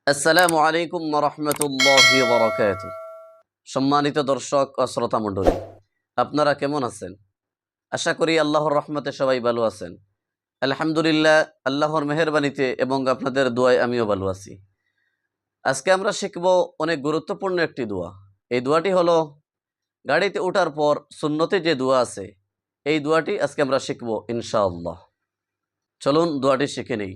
আসসালামু আলাইকুম ওয়া রাহমাতুল্লাহি ওয়া বারাকাতুহু। সম্মানিত দর্শক ও শ্রোতা মণ্ডলী, আপনারা কেমন আছেন? আশা করি আল্লাহর রহমতে সবাই ভালো আছেন। আলহামদুলিল্লাহ, আল্লাহর মেহেরবানিতে এবং আপনাদের দোয়ায় আমিও ভালো আছি। আজকে আমরা শিখব অনেক গুরুত্বপূর্ণ একটি দোয়া। এই দোয়াটি হলো গাড়িতে ওঠার পর সুন্নতে যে দোয়া আছে, এই দোয়াটি আজকে আমরা শিখব ইনশাআল্লাহ। চলুন দোয়াটি শিখে নেই।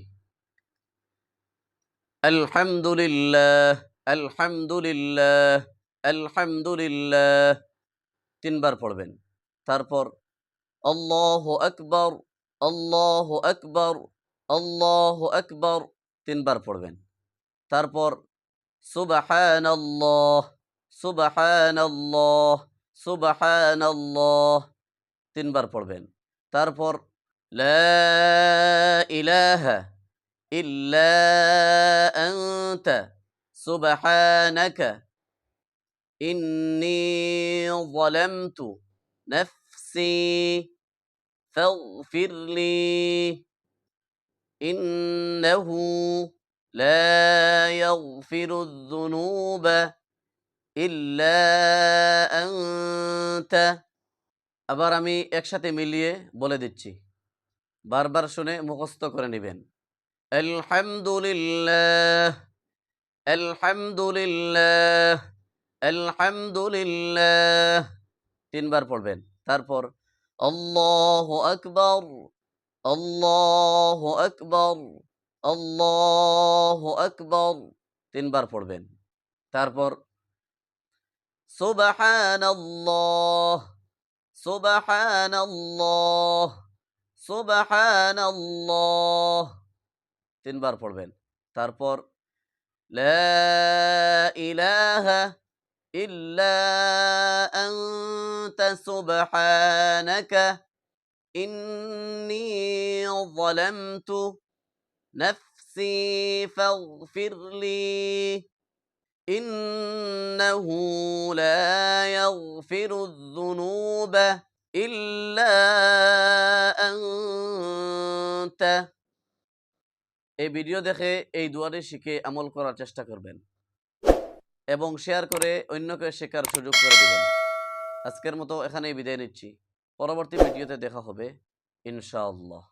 আলহামদুলিল্লাহ, আলহামদুলিল্লাহ, আলহামদুলিল্লাহ, তিনবার পড়বেন। তারপর আল্লাহু আকবার, আল্লাহু আকবার, আল্লাহু আকবার, তিনবার পড়বেন। তারপর সুবহানাল্লাহ, সুবহানাল্লাহ, সুবহানাল্লাহ, তিনবার পড়বেন। তারপর লা ইলাহা ইল্লা আনতা সুবহানাকা ইন্নী যালামতু নাফসি ফাগফিরলি ইন্নাহু লা ইয়াগফিরুয যুনুবা ইল্লা আনতা। আবার আমি একসাথে মিলিয়ে বলে দিচ্ছি, বারবার শুনে মুখস্থ করে নেবেন। আলহামদুলিল্লাহ, আলহামদুলিল্লাহ, আলহামদুলিল্লাহ, তিনবার পড়বেন। তারপর আল্লাহু আকবার, আল্লাহু আকবার, আল্লাহু আকবার, তিনবার পড়বেন। তারপর সুবহানাল্লাহ, সুবহানাল্লাহ, সুবহানাল্লাহ, তিনবার পড়বেন। তারপর লা ইলাহা ইল্লা আনতা সুবহানাকা ইন্নী যালামতু নাফসি ফাগফিরলি ইন্নাহু লা ইয়াগফিরুয যুনুবা ইল্লা আনতা। এই ভিডিও দেখে এই দোয়াটি শিখে আমল করার চেষ্টা করবেন এবং শেয়ার করে অন্যকে শেখার সুযোগ করে দিবেন। আজকের মতো এখানেই বিদায় নিচ্ছি। পরবর্তী ভিডিওতে দেখা হবে ইনশাআল্লাহ।